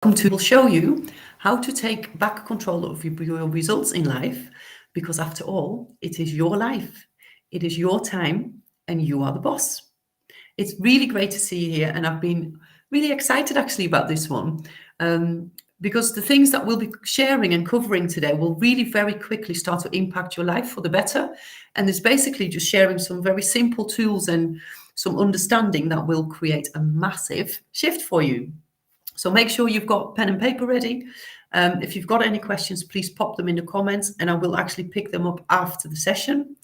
Will show you how to take back control of your results in life, because after all, it is your life, it is your time, and you are the boss. It's really great to see you here, and I've been really excited actually about this one, because the things that we'll be sharing and covering today will really very quickly start to impact your life for the better. And it's basically just sharing some very simple tools and some understanding that will create a massive shift for you. So make sure you've got pen and paper ready. If you've got any questions, please pop them in the comments and I will actually pick them up after the session.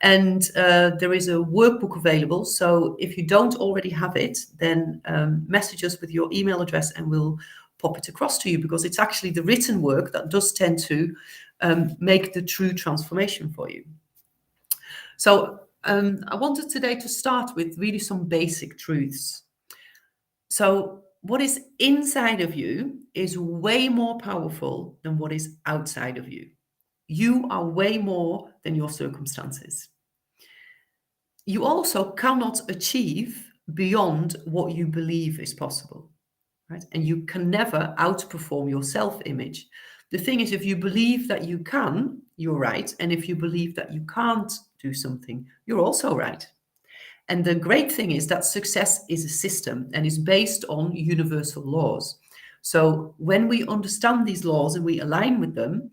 And there is a workbook available. So if you don't already have it, then message us with your email address and we'll pop it across to you, because it's actually the written work that does tend to make the true transformation for you. So I wanted today to start with really some basic truths. So what is inside of you is way more powerful than what is outside of you. You are way more than your circumstances. You also cannot achieve beyond what you believe is possible, right? And you can never outperform your self-image. The thing is, if you believe that you can, you're right. And if you believe that you can't do something, you're also right. And the great thing is that success is a system and is based on universal laws. So when we understand these laws and we align with them,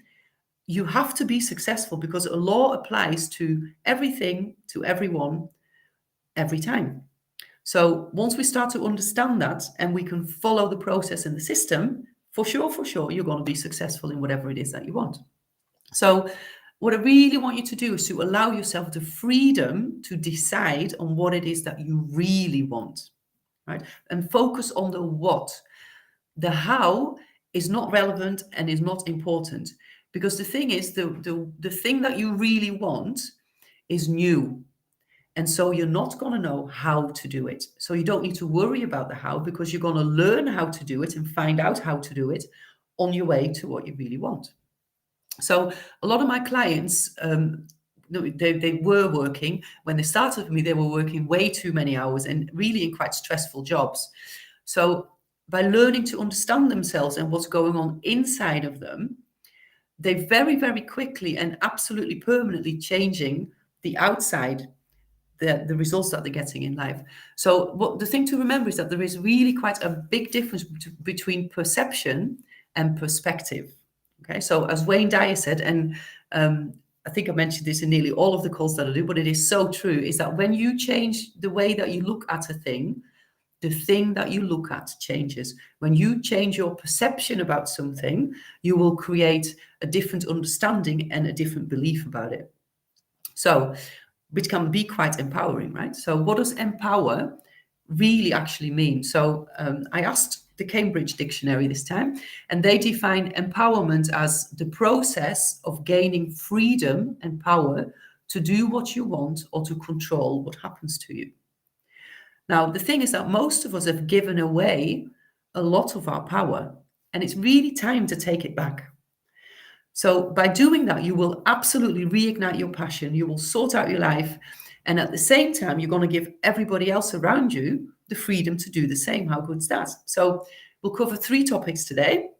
you have to be successful, because a law applies to everything, to everyone, every time. So once we start to understand that and we can follow the process in the system, for sure, you're going to be successful in whatever it is that you want. So what I really want you to do is to allow yourself the freedom to decide on what it is that you really want, right? And focus on the what. The how is not relevant and is not important, because the thing is, the thing that you really want is new. And so you're not going to know how to do it. So you don't need to worry about the how, because you're going to learn how to do it and find out how to do it on your way to what you really want. So a lot of my clients, they were working, when they started with me, they were working way too many hours and really in quite stressful jobs. So by learning to understand themselves and what's going on inside of them, they very, very quickly and absolutely permanently changing the outside, the results that they're getting in life. So what the thing to remember is that there is really quite a big difference between perception and perspective. Okay, so as Wayne Dyer said, and I think I mentioned this in nearly all of the calls that I do, but it is so true, is that when you change the way that you look at a thing, the thing that you look at changes. When you change your perception about something, you will create a different understanding and a different belief about it. So, which can be quite empowering, right? So what does empower really actually mean? So I asked the Cambridge Dictionary this time, and they define empowerment as the process of gaining freedom and power to do what you want or to control what happens to you. Now, the thing is that most of us have given away a lot of our power, and it's really time to take it back. So by doing that, you will absolutely reignite your passion, you will sort out your life, and at the same time, you're going to give everybody else around you the freedom to do the same. How good's that? So we'll cover 3 topics today.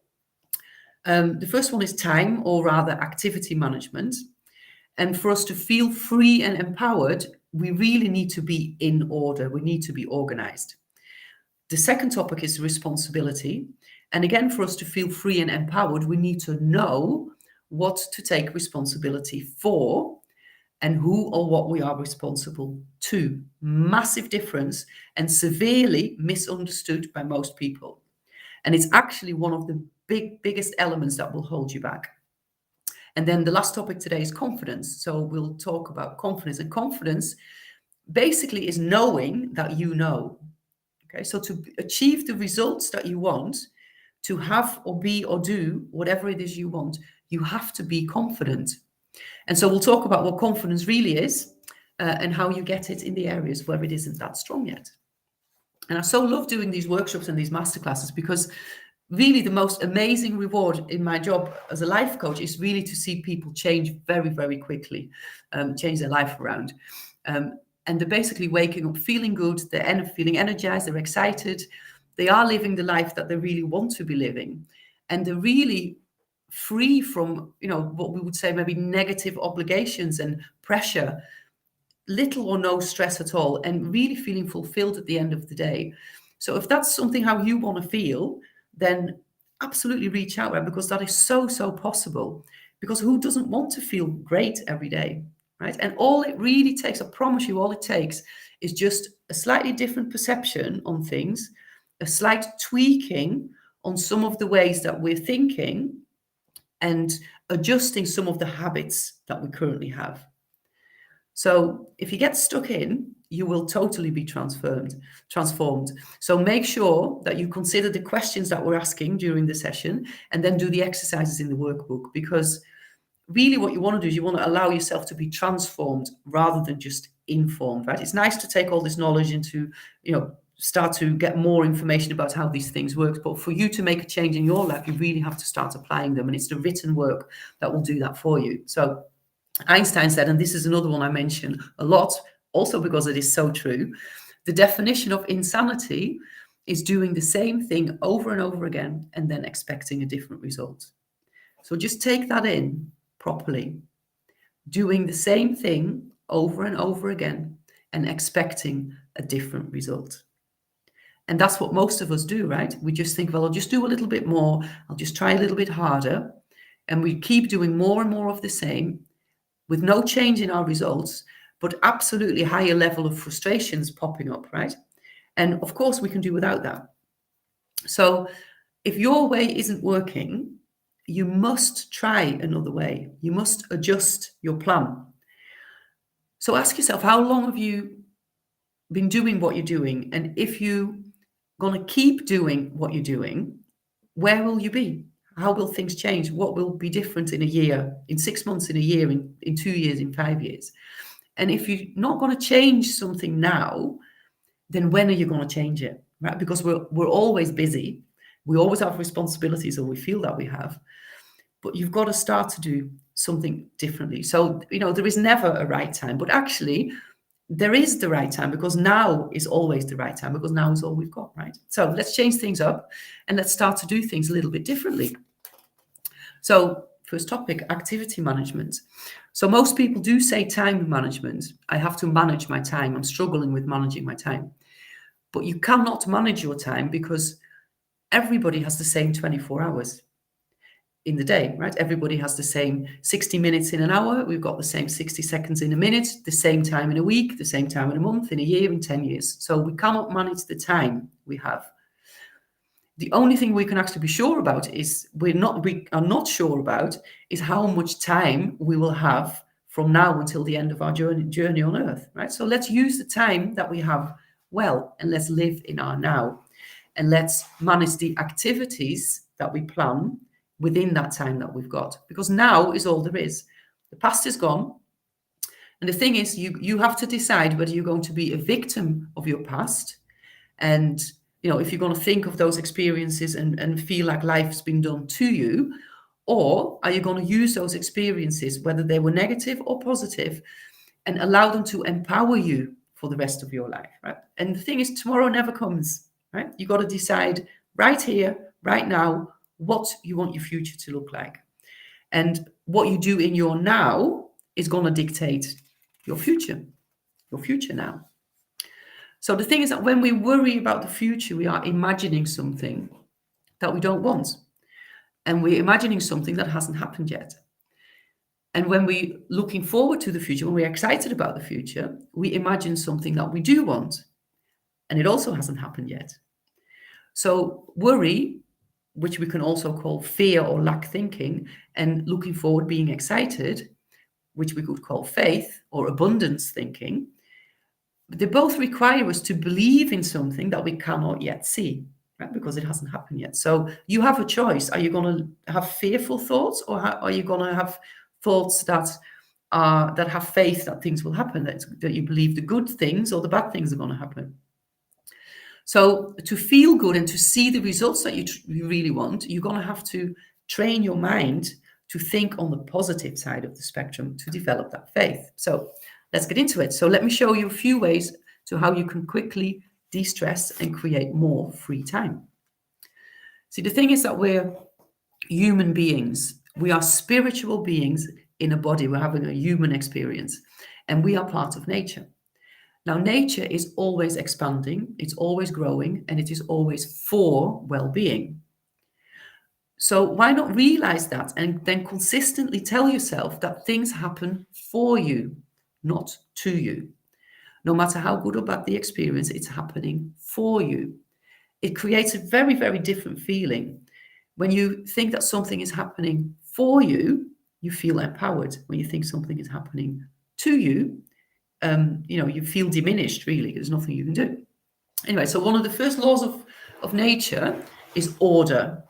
The first one is time, or rather activity management. And for us to feel free and empowered, we really need to be in order. We need to be organized. The second topic is responsibility. And again, for us to feel free and empowered, we need to know what to take responsibility for and who or what we are responsible to. Massive difference and severely misunderstood by most people. And it's actually one of the biggest elements that will hold you back. And then the last topic today is confidence. So we'll talk about confidence. And confidence basically is knowing that you know. Okay, so to achieve the results that you want, to have or be or do whatever it is you want, you have to be confident. And so we'll talk about what confidence really is and how you get it in the areas where it isn't that strong yet. And I so love doing these workshops and these masterclasses, because really the most amazing reward in my job as a life coach is really to see people change very, very quickly, change their life around. And they're basically waking up feeling good, they're feeling energized, they're excited, they are living the life that they really want to be living, and they're really free from, what we would say maybe negative obligations and pressure, little or no stress at all, and really feeling fulfilled at the end of the day. So if that's something how you want to feel, then absolutely reach out, right? Because that is so possible. Because who doesn't want to feel great every day, right? And all it really takes, I promise you, all it takes is just a slightly different perception on things, a slight tweaking on some of the ways that we're thinking, and adjusting some of the habits that we currently have. So if you get stuck in, you will totally be transformed. So make sure that you consider the questions that we're asking during the session, and then do the exercises in the workbook, because really what you want to do is you want to allow yourself to be transformed rather than just informed, right? It's nice to take all this knowledge and to, start to get more information about how these things work. But for you to make a change in your life, you really have to start applying them. And it's the written work that will do that for you. So Einstein said, and this is another one I mention a lot, also because it is so true, the definition of insanity is doing the same thing over and over again and then expecting a different result. So just take that in properly. Doing the same thing over and over again and expecting a different result. And that's what most of us do, right? We just think, well, I'll just do a little bit more. I'll just try a little bit harder. And we keep doing more and more of the same with no change in our results, but absolutely higher level of frustrations popping up, right? And of course, we can do without that. So if your way isn't working, you must try another way. You must adjust your plan. So ask yourself, how long have you been doing what you're doing? And if you're going to keep doing what you're doing, where will you be? How will things change? What will be different in a year, in 6 months, in a year, in 2 years, in 5 years? And if you're not going to change something now, then when are you going to change it, right? Because we're always busy. We always have responsibilities, or we feel that we have. But you've got to start to do something differently. So, there is never a right time, but actually there is the right time, because now is always the right time, because now is all we've got, right? So let's change things up and let's start to do things a little bit differently. So first topic, activity management. So most people do say time management. I have to manage my time. I'm struggling with managing my time. But you cannot manage your time, because everybody has the same 24 hours in the day, right? Everybody has the same 60 minutes in an hour. We've got the same 60 seconds in a minute, the same time in a week, the same time in a month, in a year, in 10 years. So we cannot manage the time we have. The only thing we can actually be sure about is we are not sure about is how much time we will have from now until the end of our journey on Earth, right? So let's use the time that we have well, and let's live in our now, and let's manage the activities that we plan within that time that we've got, because now is all there is. The past is gone. And the thing is, you have to decide whether you're going to be a victim of your past, and if you're going to think of those experiences and feel like life's been done to you, or are you going to use those experiences, whether they were negative or positive, and allow them to empower you for the rest of your life, right? And the thing is, tomorrow never comes, right? You got to decide right here, right now, what you want your future to look like. And what you do in your now is going to dictate your future now. So the thing is that when we worry about the future, we are imagining something that we don't want. And we're imagining something that hasn't happened yet. And when we're looking forward to the future, when we're excited about the future, we imagine something that we do want. And it also hasn't happened yet. So worry, which we can also call fear or lack thinking, and looking forward, being excited, which we could call faith or abundance thinking, they both require us to believe in something that we cannot yet see, right? Because it hasn't happened yet. So you have a choice. Are you going to have fearful thoughts, or are you going to have thoughts that have faith that things will happen, that you believe the good things or the bad things are going to happen? So to feel good and to see the results that you really want, you're going to have to train your mind to think on the positive side of the spectrum to develop that faith. So let's get into it. So let me show you a few ways to how you can quickly de-stress, and create more free time. See, the thing is that we're human beings. We are spiritual beings in a body. We're having a human experience, and we are part of nature. Now, nature is always expanding, it's always growing, and it is always for well-being. So why not realize that and then consistently tell yourself that things happen for you, not to you. No matter how good or bad the experience, it's happening for you. It creates a very, very different feeling. When you think that something is happening for you, you feel empowered. When you think something is happening to you, you feel diminished, really. There's nothing you can do. Anyway, so one of the first laws of nature is order.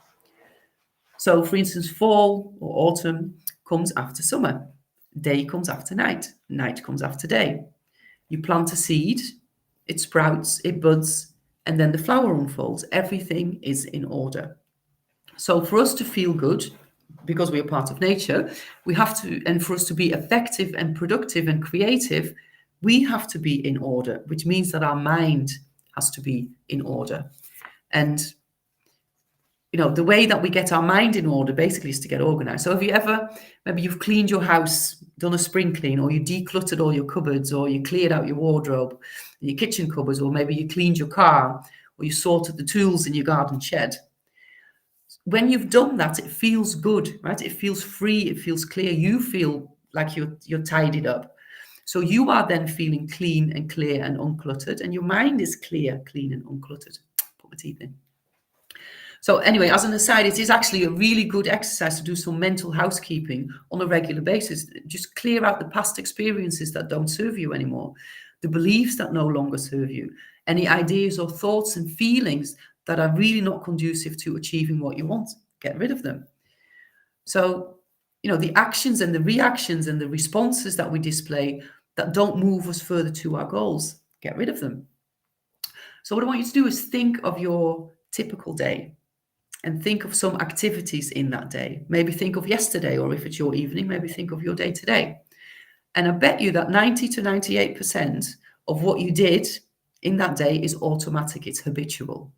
So, for instance, fall or autumn comes after summer. Day comes after night. Night comes after day. You plant a seed, it sprouts, it buds, and then the flower unfolds. Everything is in order. So for us to feel good, because we are part of nature, we have to, and for us to be effective and productive and creative, we have to be in order, which means that our mind has to be in order. And the way that we get our mind in order basically is to get organized. So have you ever, maybe you've cleaned your house, done a spring clean, or you decluttered all your cupboards, or you cleared out your wardrobe, your kitchen cupboards, or maybe you cleaned your car, or you sorted the tools in your garden shed. When you've done that, it feels good, right? It feels free, it feels clear. You feel like you're tidied up. So you are then feeling clean and clear and uncluttered, and your mind is clear, clean and uncluttered. Put my teeth in. So anyway, as an aside, it is actually a really good exercise to do some mental housekeeping on a regular basis. Just clear out the past experiences that don't serve you anymore, the beliefs that no longer serve you, any ideas or thoughts and feelings that are really not conducive to achieving what you want. Get rid of them. So, the actions and the reactions and the responses that we display that don't move us further to our goals, get rid of them. So what I want you to do is think of your typical day. And think of some activities in that day. Maybe think of yesterday, or if it's your evening, maybe think of your day today. And I bet you that 90 to 98% of what you did in that day is automatic, it's habitual.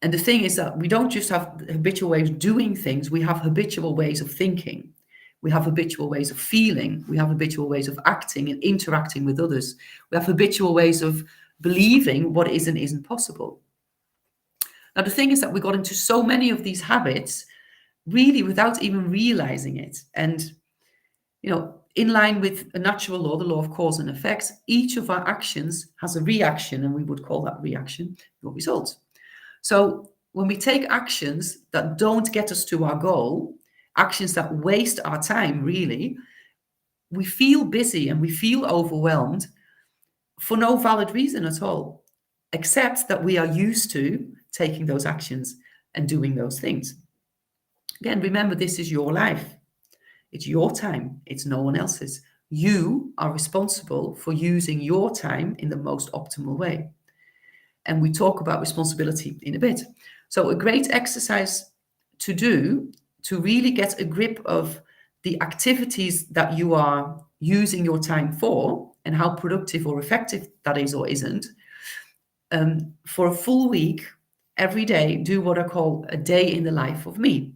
And the thing is that we don't just have habitual ways of doing things, we have habitual ways of thinking. We have habitual ways of feeling. We have habitual ways of acting and interacting with others. We have habitual ways of believing what is and isn't possible. Now, the thing is that we got into so many of these habits really without even realizing it. And, in line with a natural law, the law of cause and effect, each of our actions has a reaction, and we would call that reaction your result. So when we take actions that don't get us to our goal, actions that waste our time, really, we feel busy and we feel overwhelmed for no valid reason at all, except that we are used to taking those actions and doing those things. Again, remember, this is your life. It's your time. It's no one else's. You are responsible for using your time in the most optimal way. And we talk about responsibility in a bit. So a great exercise to do to really get a grip of the activities that you are using your time for and how productive or effective that is or isn't. For a full week, every day, do what I call a day in the life of me.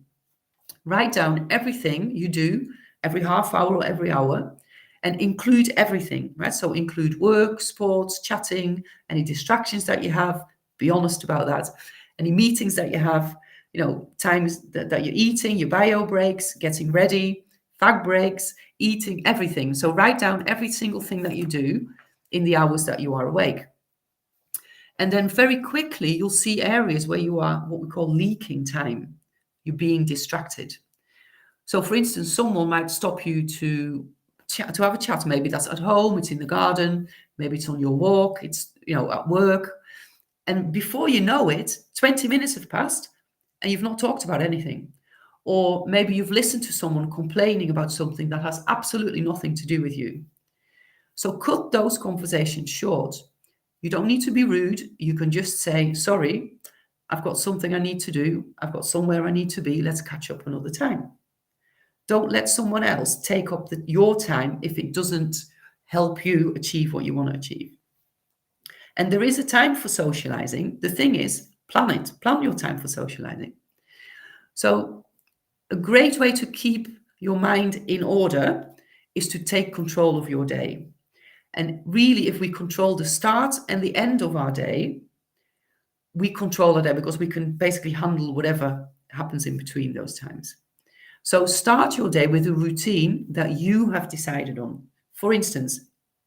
Write down everything you do every half hour or every hour and include everything, right? So include work, sports, chatting, any distractions that you have. Be honest about that. Any meetings that you have, times that you're eating, your bio breaks, getting ready, fag breaks, eating, everything. So write down every single thing that you do in the hours that you are awake. And then very quickly, you'll see areas where you are what we call leaking time. You're being distracted. So for instance, someone might stop you to have a chat. Maybe that's at home, it's in the garden, maybe it's on your walk, it's, at work. And before you know it, 20 minutes have passed and you've not talked about anything. Or maybe you've listened to someone complaining about something that has absolutely nothing to do with you. So cut those conversations short. You don't need to be rude. You can just say, sorry, I've got something I need to do. I've got somewhere I need to be. Let's catch up another time. Don't let someone else take up your time if it doesn't help you achieve what you want to achieve. And there is a time for socializing. The thing is, plan it. Plan your time for socializing. So a great way to keep your mind in order is to take control of your day. And really, if we control the start and the end of our day, we control our day because we can basically handle whatever happens in between those times. So start your day with a routine that you have decided on. For instance,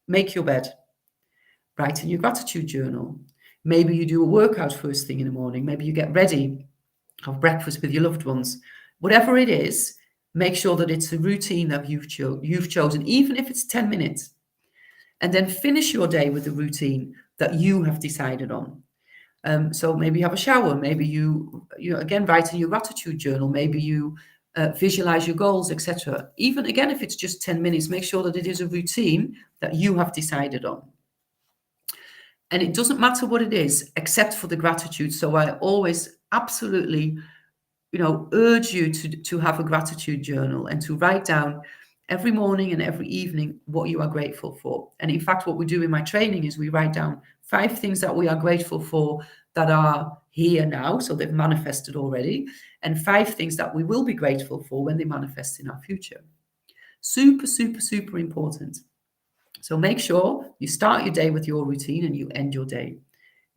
make your bed, write in your gratitude journal. Maybe you do a workout first thing in the morning. Maybe you get ready, have breakfast with your loved ones. Whatever it is, make sure that it's a routine that you've chosen, even if it's 10 minutes. And then finish your day with a routine that you have decided on. So maybe you have a shower. Maybe you again write in your gratitude journal. Maybe you visualize your goals, etc. Even again, if it's just 10 minutes, make sure that it is a routine that you have decided on. And it doesn't matter what it is, except for the gratitude. So I always absolutely, urge you to have a gratitude journal and to write down every morning and every evening what you are grateful for. And in fact, what we do in my training is we write down 5 things that we are grateful for that are here now, so they've manifested already, and 5 things that we will be grateful for when they manifest in our future. Super, super, super important. So make sure you start your day with your routine and you end your day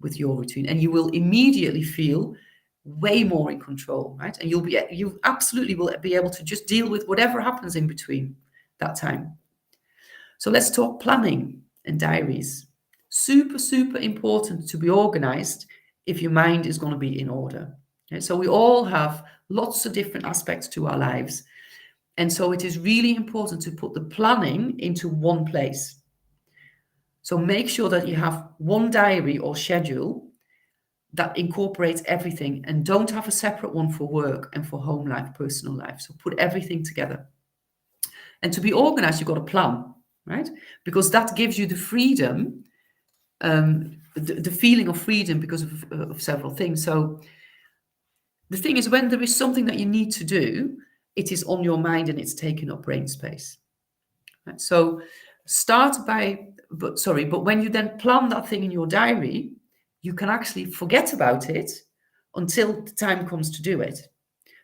with your routine, and you will immediately feel way more in control, right? And you absolutely will be able to just deal with whatever happens in between that time. So let's talk planning and diaries. Super, super important to be organized if your mind is going to be in order. Okay? So we all have lots of different aspects to our lives. And so it is really important to put the planning into one place. So make sure that you have one diary or schedule that incorporates everything, and don't have a separate one for work and for home life, personal life. So put everything together. And to be organized, you've got a plan, right? Because that gives you the freedom, the feeling of freedom because of several things. So the thing is, when there is something that you need to do, it is on your mind and it's taking up brain space. Right? So but when you then plan that thing in your diary, you can actually forget about it until the time comes to do it.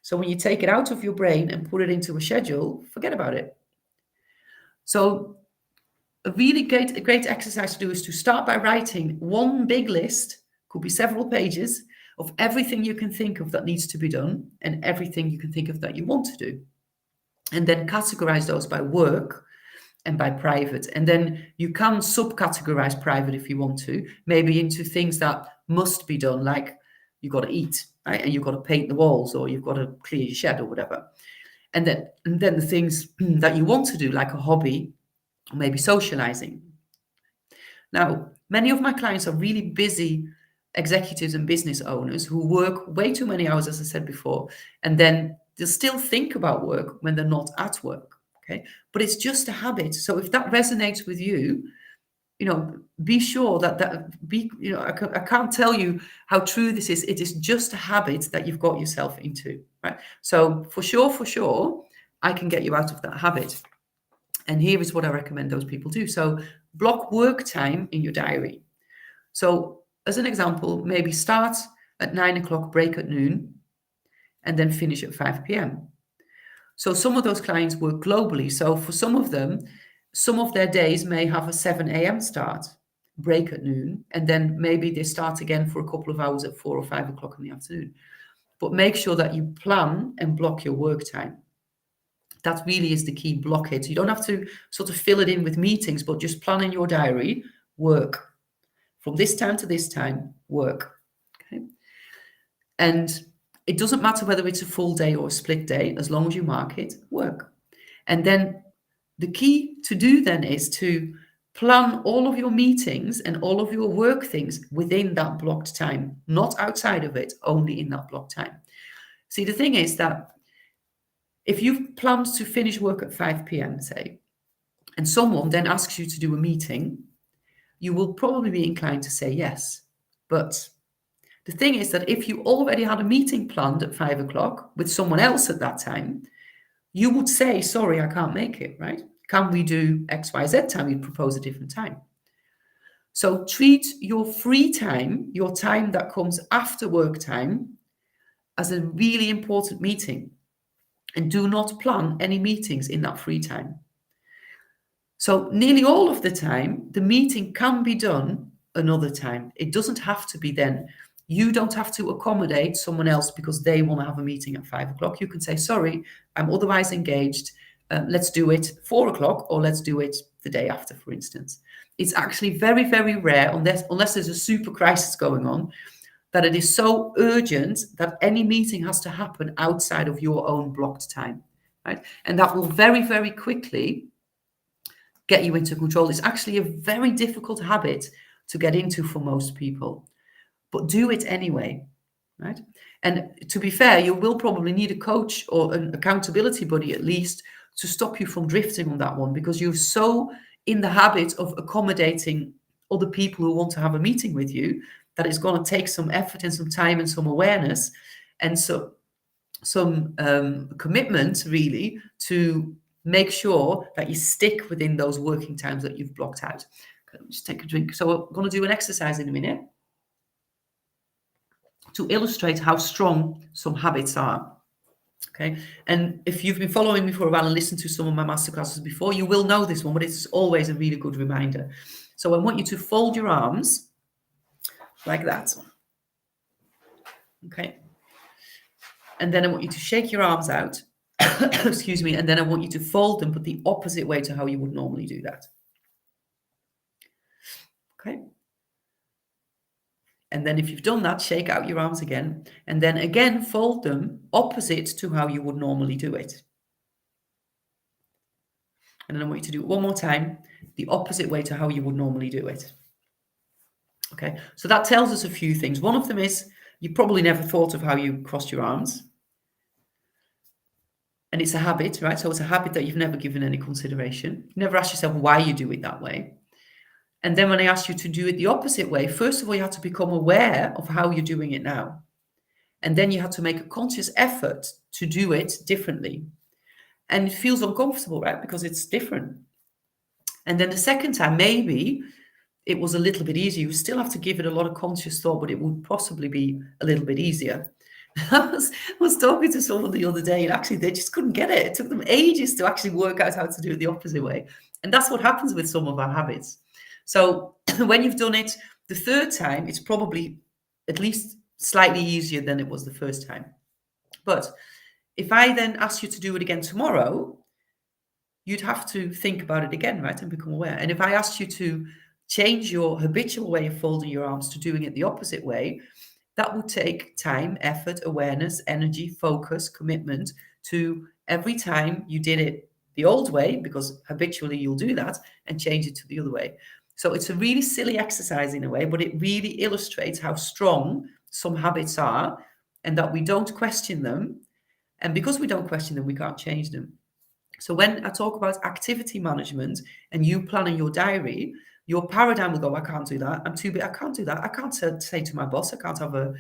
So when you take it out of your brain and put it into a schedule, forget about it. So a really great exercise to do is to start by writing one big list, could be several pages, of everything you can think of that needs to be done and everything you can think of that you want to do. And then categorize those by work and by private. And then you can subcategorize private if you want to, maybe into things that must be done, like you've got to eat, right? And you've got to paint the walls, or you've got to clear your shed or whatever. And then the things that you want to do, like a hobby, or maybe socializing. Now, many of my clients are really busy executives and business owners who work way too many hours, as I said before, and then they'll still think about work when they're not at work. Okay, but it's just a habit. So if that resonates with you, be sure I can't tell you how true this is. It is just a habit that you've got yourself into, right? So for sure, I can get you out of that habit. And here is what I recommend those people do. So block work time in your diary. So as an example, maybe start at 9 o'clock, break at noon, and then finish at 5 p.m. So some of those clients work globally. So for some of them, some of their days may have a 7 a.m. start, break at noon, and then maybe they start again for a couple of hours at 4 or 5 o'clock in the afternoon. But make sure that you plan and block your work time. That really is the key. Block it. You don't have to sort of fill it in with meetings, but just plan in your diary, work. From this time to this time, work. Okay. And it doesn't matter whether it's a full day or a split day, as long as you mark it, work. And then the key to do then is to plan all of your meetings and all of your work things within that blocked time, not outside of it, only in that blocked time. See, the thing is that if you've planned to finish work at 5 p.m., say, and someone then asks you to do a meeting, you will probably be inclined to say yes. But the thing is that if you already had a meeting planned at 5 o'clock with someone else at that time, you would say, sorry, I can't make it, right? Can we do X, Y, Z time? You'd propose a different time. So treat your free time, your time that comes after work time, as a really important meeting, and do not plan any meetings in that free time. So nearly all of the time, the meeting can be done another time. It doesn't have to be then. You don't have to accommodate someone else because they want to have a meeting at 5 o'clock. You can say, sorry, I'm otherwise engaged. Let's do it 4 o'clock, or let's do it the day after, for instance. It's actually very, very rare, unless there's a super crisis going on, that it is so urgent that any meeting has to happen outside of your own blocked time, right? And that will very, very quickly get you into control. It's actually a very difficult habit to get into for most people, but do it anyway, right? And to be fair, you will probably need a coach or an accountability buddy at least to stop you from drifting on that one, because you're so in the habit of accommodating other people who want to have a meeting with you that it's going to take some effort and some time and some awareness and some commitment, really, to make sure that you stick within those working times that you've blocked out. Okay, just take a drink. So we're going to do an exercise in a minute to illustrate how strong some habits are. Okay, and if you've been following me for a while and listened to some of my masterclasses before, you will know this one, but it's always a really good reminder. So I want you to fold your arms like that. Okay. And then I want you to shake your arms out. Excuse me. And then I want you to fold them, but the opposite way to how you would normally do that. Okay. And then if you've done that, shake out your arms again. And then again, fold them opposite to how you would normally do it. And then I want you to do it one more time, the opposite way to how you would normally do it. Okay. So that tells us a few things. One of them is you probably never thought of how you crossed your arms. And it's a habit, right? So it's a habit that you've never given any consideration. You never asked yourself why you do it that way. And then when I asked you to do it the opposite way, first of all, you had to become aware of how you're doing it now. And then you had to make a conscious effort to do it differently. And it feels uncomfortable, right? Because it's different. And then the second time, maybe it was a little bit easier. You still have to give it a lot of conscious thought, but it would possibly be a little bit easier. I was talking to someone the other day, and actually they just couldn't get it. It took them ages to actually work out how to do it the opposite way. And that's what happens with some of our habits. So when you've done it the third time, it's probably at least slightly easier than it was the first time. But if I then ask you to do it again tomorrow, you'd have to think about it again, right? And become aware. And if I asked you to change your habitual way of folding your arms to doing it the opposite way, that would take time, effort, awareness, energy, focus, commitment to every time you did it the old way, because habitually you'll do that, and change it to the other way. So it's a really silly exercise in a way, but it really illustrates how strong some habits are and that we don't question them. And because we don't question them, we can't change them. So when I talk about activity management and you planning your diary, your paradigm will go, I can't do that. I'm too big. I can't do that. I can't say to my boss, I can't have a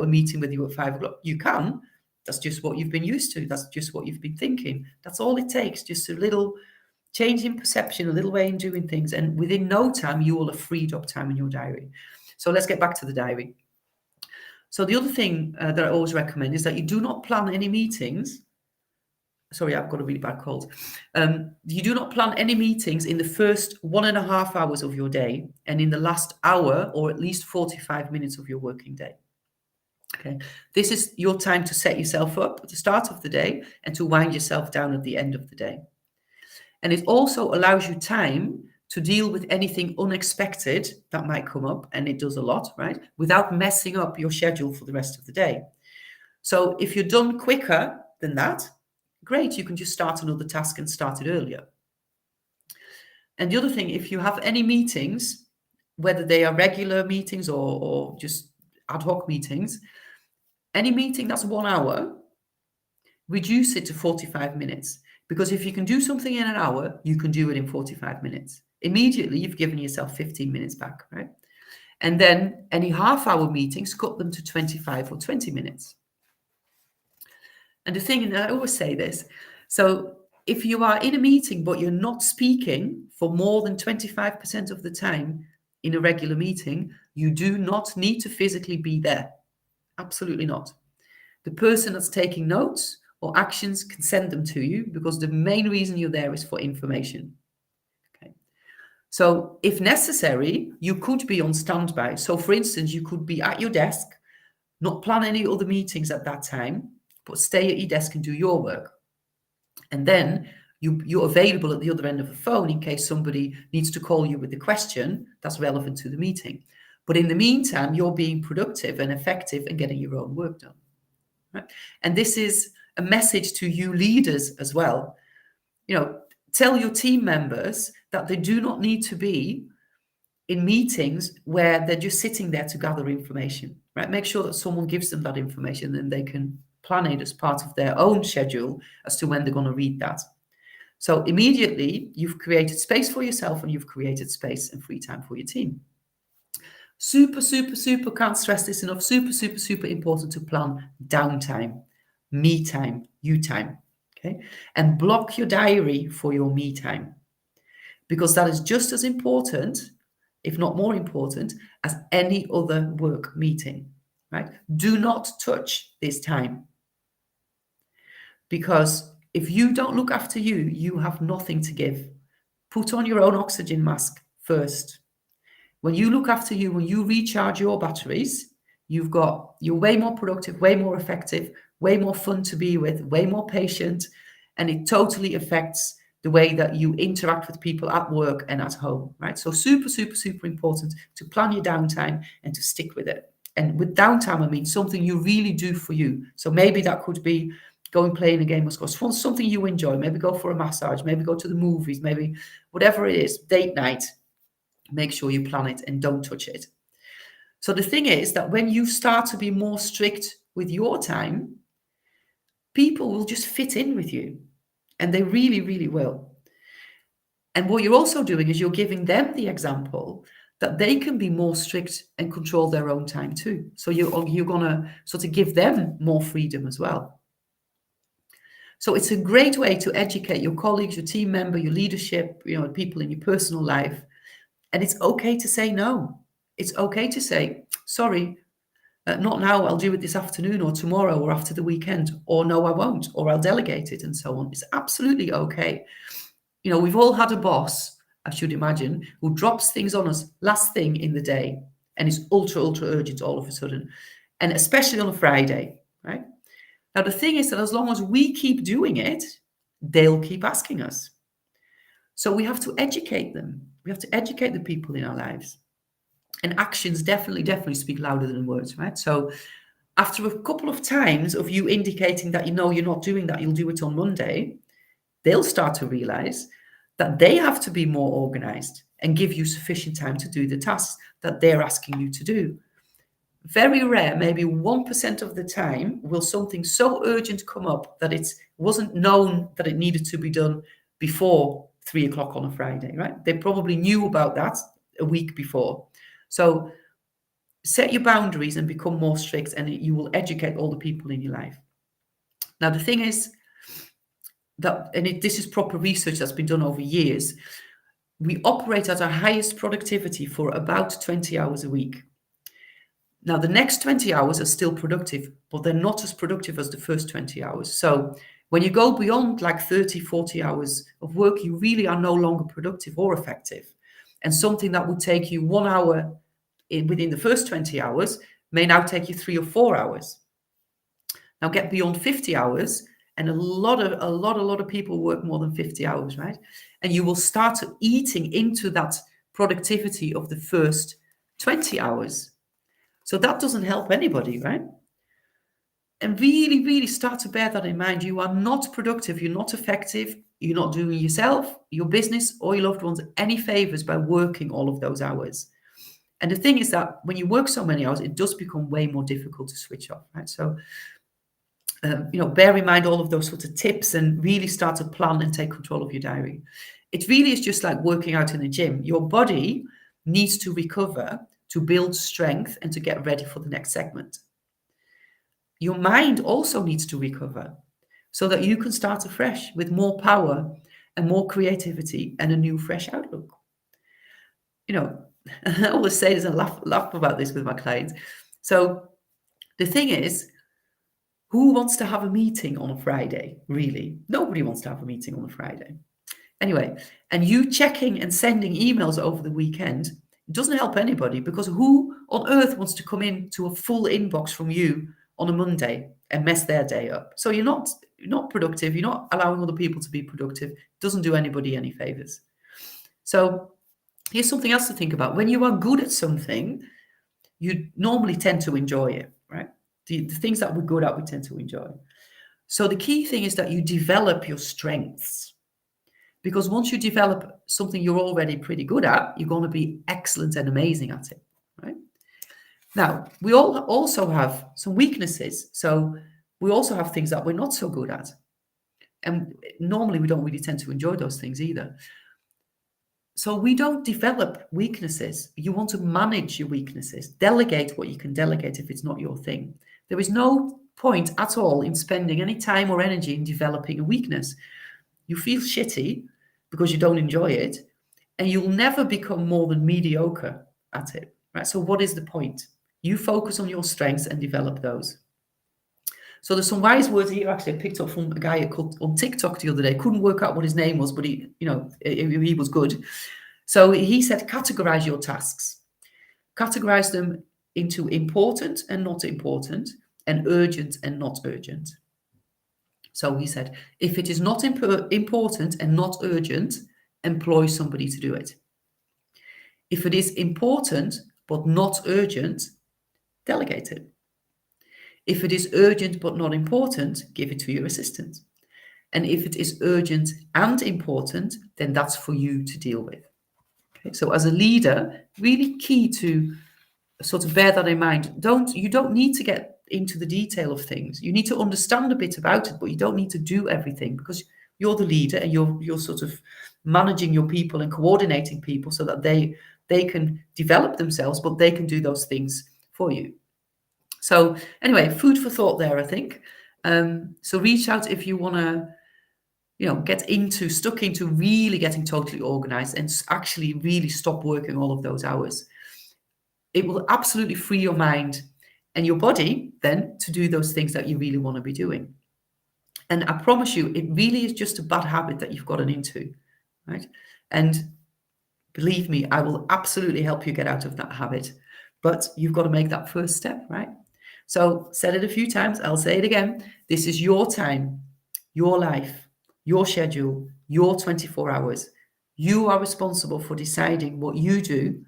meeting with you at 5 o'clock. You can. That's just what you've been used to. That's just what you've been thinking. That's all it takes. Just a little change in perception, a little way in doing things. And within no time, you will have freed up time in your diary. So let's get back to the diary. So the other thing that I always recommend is that you do not plan any meetings. Sorry, I've got a really bad cold. You do not plan any meetings in the first 1.5 hours of your day and in the last hour or at least 45 minutes of your working day. Okay, this is your time to set yourself up at the start of the day and to wind yourself down at the end of the day. And it also allows you time to deal with anything unexpected that might come up, and it does a lot, right? Without messing up your schedule for the rest of the day. So if you're done quicker than that, great, you can just start another task and start it earlier. And the other thing, if you have any meetings, whether they are regular meetings or just ad hoc meetings, any meeting that's 1 hour, reduce it to 45 minutes. Because if you can do something in an hour, you can do it in 45 minutes. Immediately, you've given yourself 15 minutes back, right? And then any half-hour meetings, cut them to 25 or 20 minutes. And the thing, and I always say this, so if you are in a meeting but you're not speaking for more than 25% of the time, in a regular meeting, you do not need to physically be there. Absolutely not. The person that's taking notes or actions can send them to you, because the main reason you're there is for information. Okay. So if necessary, you could be on standby. So for instance, you could be at your desk, not plan any other meetings at that time, but stay at your desk and do your work. And then you're available at the other end of the phone in case somebody needs to call you with a question that's relevant to the meeting. But in the meantime, you're being productive and effective and getting your own work done. Right? And this is a message to you leaders as well. Tell your team members that they do not need to be in meetings where they're just sitting there to gather information, right? Make sure that someone gives them that information and they can plan it as part of their own schedule as to when they're going to read that. So immediately you've created space for yourself and you've created space and free time for your team. Super, super, super, can't stress this enough. Super, super, super important to plan downtime, me time, you time, okay? And block your diary for your me time, because that is just as important, if not more important, as any other work meeting, right? Do not touch this time, because if you don't look after you, you have nothing to give. Put on your own oxygen mask first. When you look after you, when you recharge your batteries, you're way more productive, way more effective, way more fun to be with, way more patient, and it totally affects the way that you interact with people at work and at home, right? So super, super, super important to plan your downtime and to stick with it. And with downtime, I mean something you really do for you. So maybe that could be going playing a game of squash, something you enjoy. Maybe go for a massage, maybe go to the movies, maybe whatever it is, date night. Make sure you plan it and don't touch it. So the thing is that when you start to be more strict with your time, people will just fit in with you, and they really, really will. And what you're also doing is you're giving them the example that they can be more strict and control their own time too. So you're going to sort of give them more freedom as well. So it's a great way to educate your colleagues, your team member, your leadership, people in your personal life. And it's okay to say no. It's okay to say, sorry, not now, I'll do it this afternoon or tomorrow or after the weekend, or no, I won't, or I'll delegate it, and so on. It's absolutely okay. We've all had a boss, I should imagine, who drops things on us last thing in the day and is ultra, ultra urgent all of a sudden, and especially on a Friday, right? Now, the thing is that as long as we keep doing it, they'll keep asking us. So we have to educate them. We have to educate the people in our lives. And actions definitely speak louder than words, right? So after a couple of times of you indicating that you're not doing that, you'll do it on Monday, they'll start to realize that they have to be more organized and give you sufficient time to do the tasks that they're asking you to do. Very rare, maybe 1% of the time, will something so urgent come up that it wasn't known that it needed to be done before 3 o'clock on a Friday, right? They probably knew about that a week before. So set your boundaries and become more strict, and you will educate all the people in your life. Now, the thing is that, this is proper research that's been done over years, we operate at our highest productivity for about 20 hours a week. Now, the next 20 hours are still productive, but they're not as productive as the first 20 hours. So when you go beyond like 30, 40 hours of work, you really are no longer productive or effective. And something that would take you 1 hour within the first 20 hours may now take you 3 or 4 hours. Now get beyond 50 hours, and a lot of people work more than 50 hours, right? And you will start eating into that productivity of the first 20 hours. So that doesn't help anybody, right? And really, really start to bear that in mind. You are not productive. You're not effective. You're not doing yourself, your business, or your loved ones any favors by working all of those hours. And the thing is that when you work so many hours, it does become way more difficult to switch off, right? So, bear in mind all of those sorts of tips and really start to plan and take control of your diary. It really is just like working out in a gym. Your body needs to recover to build strength and to get ready for the next segment. Your mind also needs to recover so that you can start afresh with more power and more creativity and a new, fresh outlook. I always say this and laugh about this with my clients. So the thing is, who wants to have a meeting on a Friday? Really? Nobody wants to have a meeting on a Friday. Anyway, and you checking and sending emails over the weekend doesn't help anybody, because who on earth wants to come into a full inbox from you on a Monday and mess their day up? So you're not productive. You're not allowing other people to be productive. Doesn't do anybody any favors. So here's something else to think about. When you are good at something, you normally tend to enjoy it, right? The things that we're good at, we tend to enjoy. So the key thing is that you develop your strengths, because once you develop something you're already pretty good at, you're going to be excellent and amazing at it, right? Now, we all also have some weaknesses. So we also have things that we're not so good at. And normally we don't really tend to enjoy those things either. So we don't develop weaknesses. You want to manage your weaknesses. Delegate what you can delegate if it's not your thing. There is no point at all in spending any time or energy in developing a weakness. You feel shitty because you don't enjoy it, and you'll never become more than mediocre at it, right? So what is the point? You focus on your strengths and develop those. So there's some wise words here, actually, I picked up from a guy on TikTok the other day. Couldn't work out what his name was, but he was good. So he said, categorize your tasks. Categorize them into important and not important, and urgent and not urgent. So he said, if it is not important and not urgent, employ somebody to do it. If it is important but not urgent, delegate it. If it is urgent but not important, give it to your assistant. And if it is urgent and important, then that's for you to deal with. Okay? So as a leader, really key to sort of bear that in mind. You don't need to get into the detail of things. You need to understand a bit about it, but you don't need to do everything, because you're the leader and you're sort of managing your people and coordinating people so that they can develop themselves, but they can do those things for you. So anyway, food for thought there, I think. So reach out if you want to, get stuck into really getting totally organized and actually really stop working all of those hours. It will absolutely free your mind and your body then to do those things that you really want to be doing. And I promise you, it really is just a bad habit that you've gotten into, right? And believe me, I will absolutely help you get out of that habit. But you've got to make that first step, right? So said it a few times, I'll say it again. This is your time, your life, your schedule, your 24 hours. You are responsible for deciding what you do.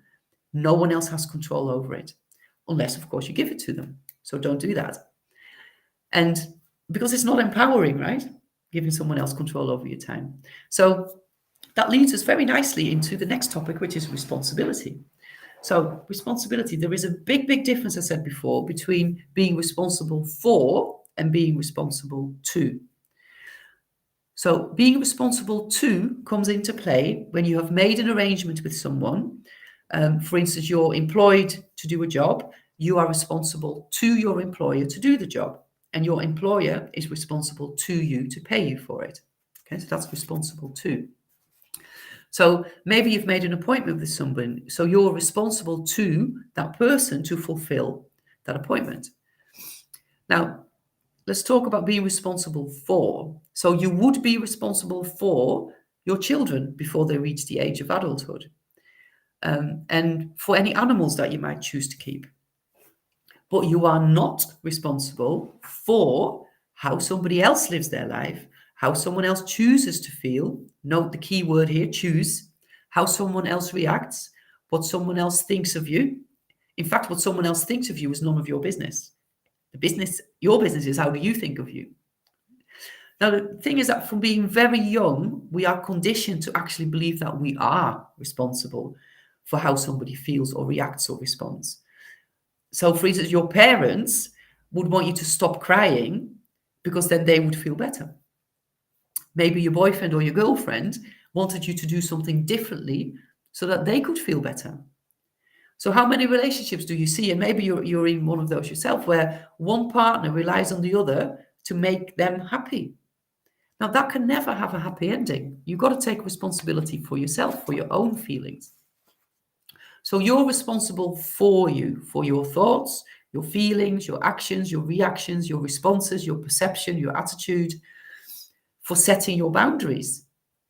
No one else has control over it, unless, of course, you give it to them. So don't do that. And because it's not empowering, right? Giving someone else control over your time. So that leads us very nicely into the next topic, which is responsibility. So responsibility, there is a big, big difference, I said before, between being responsible for and being responsible to. So being responsible to comes into play when you have made an arrangement with someone. For instance, you're employed to do a job. You are responsible to your employer to do the job, and your employer is responsible to you to pay you for it. Okay, so that's responsible to. So maybe you've made an appointment with someone, so you're responsible to that person to fulfill that appointment. Now, let's talk about being responsible for. So you would be responsible for your children before they reach the age of adulthood, and for any animals that you might choose to keep. But you are not responsible for how somebody else lives their life, how someone else chooses to feel. Note the key word here, choose. How someone else reacts, what someone else thinks of you. In fact, what someone else thinks of you is none of your business. Your business is how do you think of you. Now, the thing is that from being very young, we are conditioned to actually believe that we are responsible for how somebody feels or reacts or responds. So, for instance, your parents would want you to stop crying because then they would feel better. Maybe your boyfriend or your girlfriend wanted you to do something differently so that they could feel better. So how many relationships do you see? And maybe you're in one of those yourself, where one partner relies on the other to make them happy. Now, that can never have a happy ending. You've got to take responsibility for yourself, for your own feelings. So you're responsible for you, for your thoughts, your feelings, your actions, your reactions, your responses, your perception, your attitude, for setting your boundaries,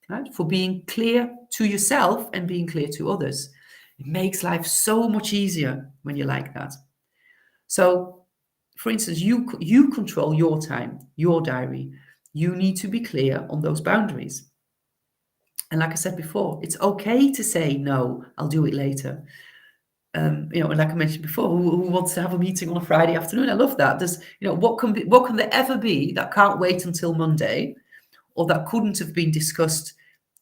right? For being clear to yourself and being clear to others. It makes life so much easier when you're like that. So, for instance, you control your time, your diary. You need to be clear on those boundaries. And like I said before, it's okay to say, no, I'll do it later. And like I mentioned before, who wants to have a meeting on a Friday afternoon? I love that. There's, what can there ever be that can't wait until Monday, or that couldn't have been discussed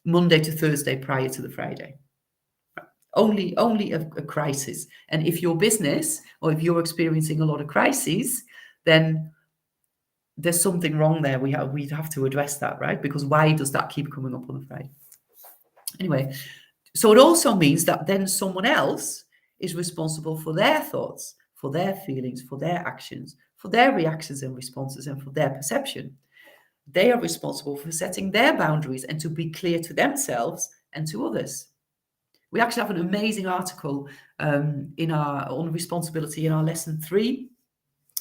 Monday to Thursday prior to the Friday? Only a crisis. And if your business, or if you're experiencing a lot of crises, then there's something wrong there. We'd have to address that, right? Because why does that keep coming up on the Friday? Anyway, so it also means that then someone else is responsible for their thoughts, for their feelings, for their actions, for their reactions and responses, and for their perception. They are responsible for setting their boundaries and to be clear to themselves and to others. We actually have an amazing article on responsibility in our lesson 3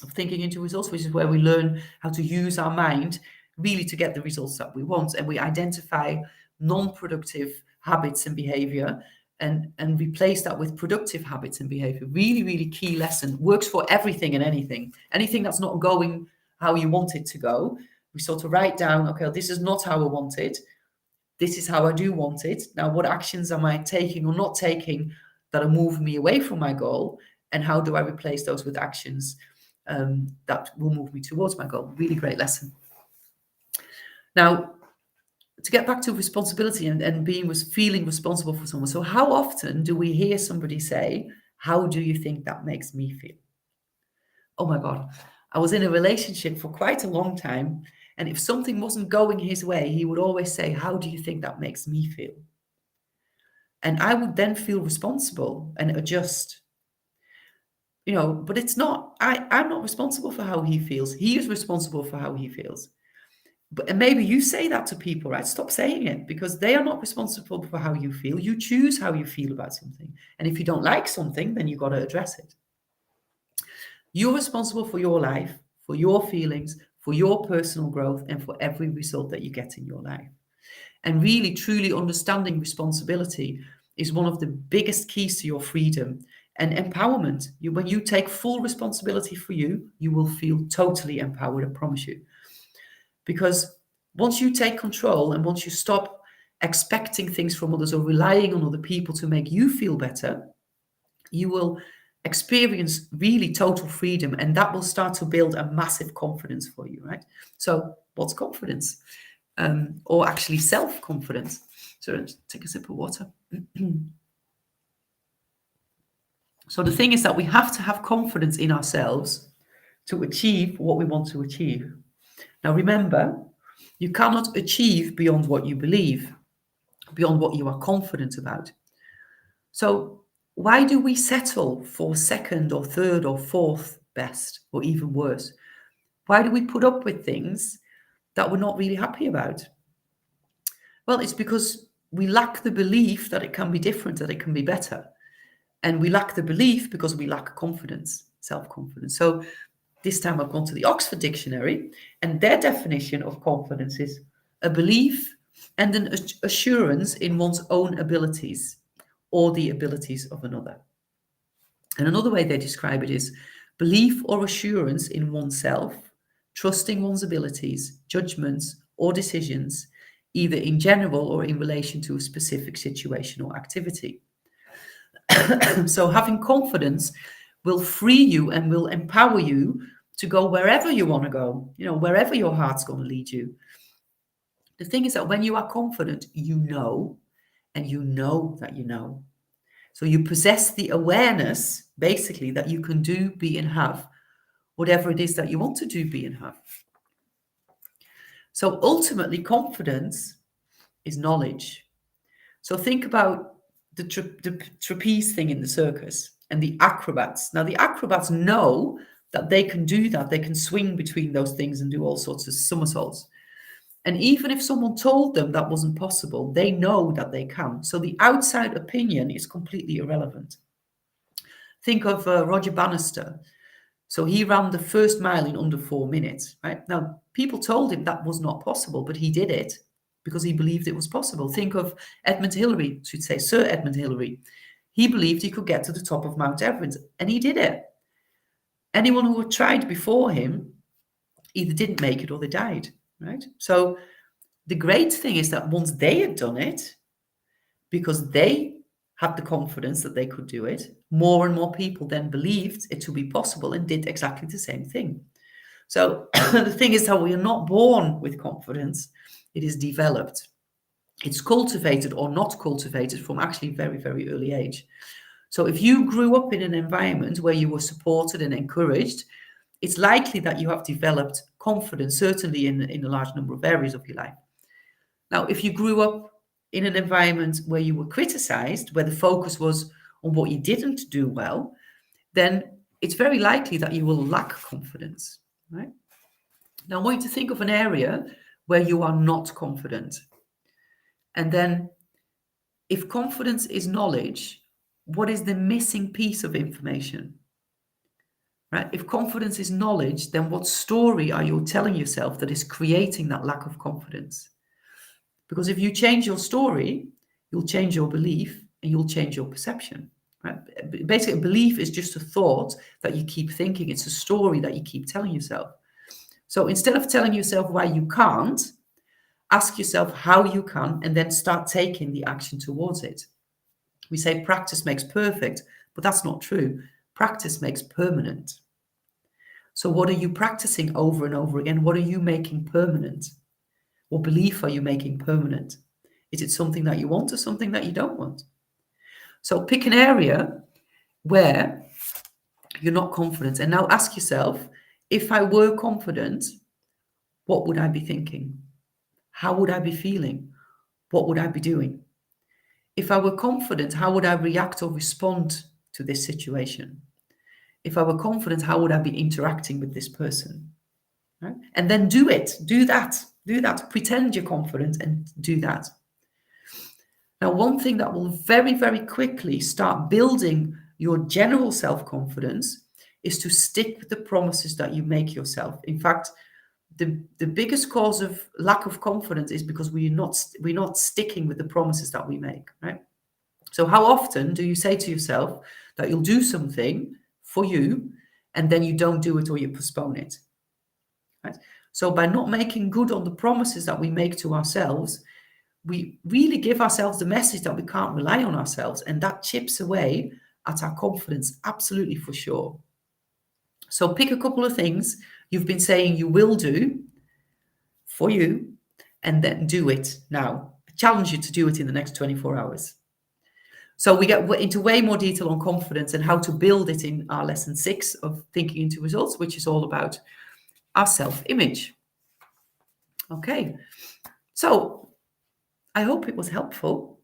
of Thinking into Results, which is where we learn how to use our mind really to get the results that we want. And we identify non-productive habits and behavior and replace that with productive habits and behavior. Really, really key lesson. Works for everything and anything. Anything that's not going how you want it to go, we sort of write down, okay, this is not how I want it. This is how I do want it. Now, what actions am I taking or not taking that are moving me away from my goal? And how do I replace those with actions that will move me towards my goal? Really great lesson. Now, to get back to responsibility and feeling responsible for someone. So how often do we hear somebody say, how do you think that makes me feel? Oh my God, I was in a relationship for quite a long time. And if something wasn't going his way, he would always say, how do you think that makes me feel? And I would then feel responsible and adjust. But it's not, I'm not responsible for how he feels. He is responsible for how he feels. And maybe you say that to people, right? Stop saying it, because they are not responsible for how you feel. You choose how you feel about something. And if you don't like something, then you've got to address it. You're responsible for your life, for your feelings, for your personal growth, and for every result that you get in your life. And really, truly understanding responsibility is one of the biggest keys to your freedom and empowerment. When you take full responsibility for you, you will feel totally empowered, I promise you. Because once you take control and once you stop expecting things from others or relying on other people to make you feel better, you will experience really total freedom, and that will start to build a massive confidence for you, right? So what's confidence? Or actually self-confidence. So take a sip of water. So the thing is that we have to have confidence in ourselves to achieve what we want to achieve. Now remember, you cannot achieve beyond what you believe, beyond what you are confident about. So why do we settle for second or third or fourth best, or even worse? Why do we put up with things that we're not really happy about? Well, it's because we lack the belief that it can be different, that it can be better. And we lack the belief because we lack confidence, self-confidence. So this time I've gone to the Oxford Dictionary, and their definition of confidence is a belief and an assurance in one's own abilities or the abilities of another. And another way they describe it is belief or assurance in oneself, trusting one's abilities, judgments, or decisions, either in general or in relation to a specific situation or activity. So having confidence will free you and will empower you to go wherever you want to go, wherever your heart's going to lead you. The thing is that when you are confident, you know, and you know that you know. So you possess the awareness, basically, that you can do, be, and have whatever it is that you want to do, be, and have. So ultimately, confidence is knowledge. So think about the trapeze thing in the circus and the acrobats. Now, the acrobats know that they can do that. They can swing between those things and do all sorts of somersaults. And even if someone told them that wasn't possible, they know that they can. So the outside opinion is completely irrelevant. Think of Roger Bannister. So he ran the first mile in under 4 minutes, right? Now, people told him that was not possible, but he did it because he believed it was possible. Think of Edmund Hillary, should say Sir Edmund Hillary. He believed he could get to the top of Mount Everest, and he did it. Anyone who had tried before him either didn't make it or they died, right? So the great thing is that once they had done it, because they had the confidence that they could do it, more and more people then believed it to be possible and did exactly the same thing. So the thing is that we are not born with confidence, it is developed. It's cultivated or not cultivated from actually very, very early age. So if you grew up in an environment where you were supported and encouraged, it's likely that you have developed confidence, certainly in a large number of areas of your life. Now, if you grew up in an environment where you were criticized, where the focus was on what you didn't do well, then it's very likely that you will lack confidence, right? Now, I want you to think of an area where you are not confident. And then if confidence is knowledge, what is the missing piece of information? Right? If confidence is knowledge, then what story are you telling yourself that is creating that lack of confidence? Because if you change your story, you'll change your belief and you'll change your perception. Right? Basically, belief is just a thought that you keep thinking. It's a story that you keep telling yourself. So instead of telling yourself why you can't, ask yourself how you can and then start taking the action towards it. We say practice makes perfect, but that's not true. Practice makes permanent. So what are you practicing over and over again? What are you making permanent? What belief are you making permanent? Is it something that you want or something that you don't want? So pick an area where you're not confident and now ask yourself, if I were confident, what would I be thinking? How would I be feeling? What would I be doing? If I were confident, how would I react or respond to this situation? If I were confident, how would I be interacting with this person? Right? And then do it. Do that. Pretend you're confident and do that. Now, one thing that will very, very quickly start building your general self-confidence is to stick with the promises that you make yourself. In fact, the biggest cause of lack of confidence is because we're not sticking with the promises that we make, right? So how often do you say to yourself that you'll do something for you and then you don't do it or you postpone it, right? So by not making good on the promises that we make to ourselves, we really give ourselves the message that we can't rely on ourselves, and that chips away at our confidence, absolutely, for sure. So pick a couple of things you've been saying you will do for you, and then do it now. I challenge you to do it in the next 24 hours. So we get into way more detail on confidence and how to build it in our lesson 6 of Thinking into Results, which is all about our self-image. Okay, so I hope it was helpful.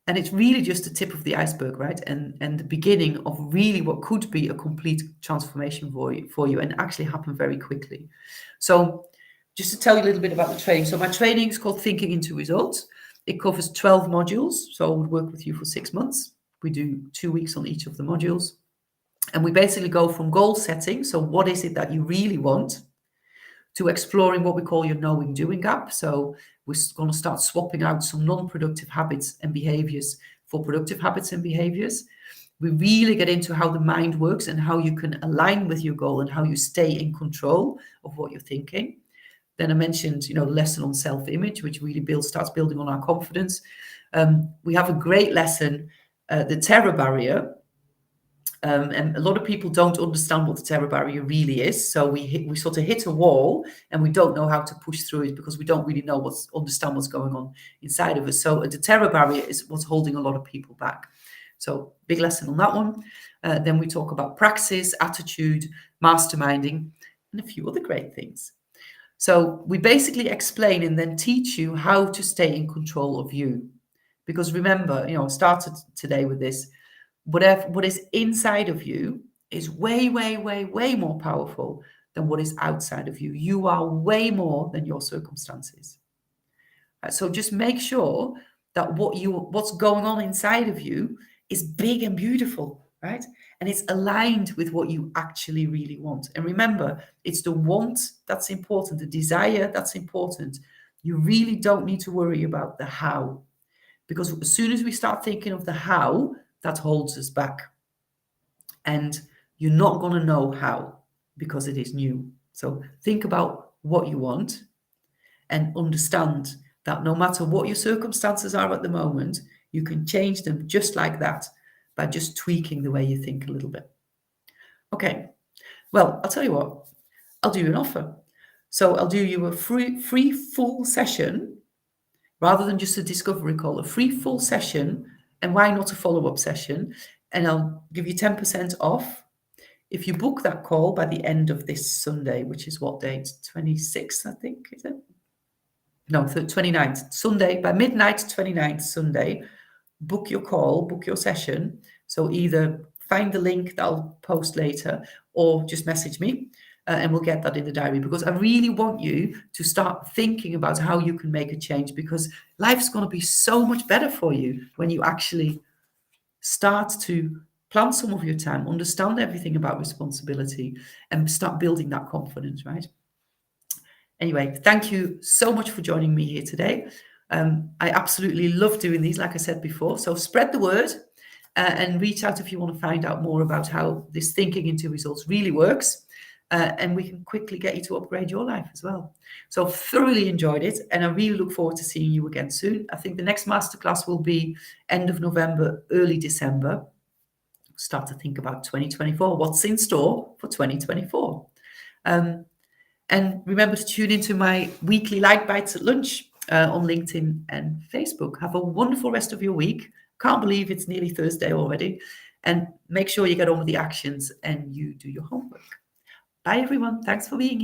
And it's really just the tip of the iceberg, right? And the beginning of really what could be a complete transformation for you and actually happen very quickly. So just to tell you a little bit about the training. So my training is called Thinking into Results. It covers 12 modules. So I would work with you for 6 months. We do 2 weeks on each of the modules. And we basically go from goal setting. So what is it that you really want, to exploring what we call your knowing doing gap. So we're going to start swapping out some non-productive habits and behaviors for productive habits and behaviors. We really get into how the mind works and how you can align with your goal and how you stay in control of what you're thinking. Then I mentioned, the lesson on self-image, which really starts building on our confidence. We have a great lesson, the terror barrier. And a lot of people don't understand what the terror barrier really is. So we sort of hit a wall and we don't know how to push through it because we don't really understand what's going on inside of us. So the terror barrier is what's holding a lot of people back. So big lesson on that one. Then we talk about praxis, attitude, masterminding, and a few other great things. So we basically explain and then teach you how to stay in control of you. Because remember, I started today with this. What is inside of you is way, way, way, way more powerful than what is outside of you. You are way more than your circumstances. So just make sure that what's going on inside of you is big and beautiful, right? And it's aligned with what you actually really want. And remember, it's the want that's important, the desire that's important. You really don't need to worry about the how, because as soon as we start thinking of the how, that holds us back. And you're not going to know how because it is new. So think about what you want and understand that no matter what your circumstances are at the moment, you can change them just like that by just tweaking the way you think a little bit. Okay, well, I'll tell you what, I'll do you an offer. So I'll do you a free full session rather than just a discovery call, a free full session, and why not a follow-up session? And I'll give you 10% off if you book that call by the end of this Sunday, which is what date? 26th, I think, is it? No, 29th, Sunday, by midnight, 29th, Sunday. Book your call, book your session. So either find the link that I'll post later or just message me and we'll get that in the diary, because I really want you to start thinking about how you can make a change, because life's going to be so much better for you when you actually start to plan some of your time, understand everything about responsibility, and start building that confidence, right? Anyway, thank you so much for joining me here today. I absolutely love doing these, like I said before. So spread the word and reach out if you want to find out more about how this thinking into results really works. And we can quickly get you to upgrade your life as well. So thoroughly enjoyed it. And I really look forward to seeing you again soon. I think the next masterclass will be end of November, early December. Start to think about 2024. What's in store for 2024? And remember to tune into my weekly Light Bites at lunch on LinkedIn and Facebook. Have a wonderful rest of your week. Can't believe it's nearly Thursday already. And make sure you get on with the actions and you do your homework. Bye, everyone. Thanks for being here.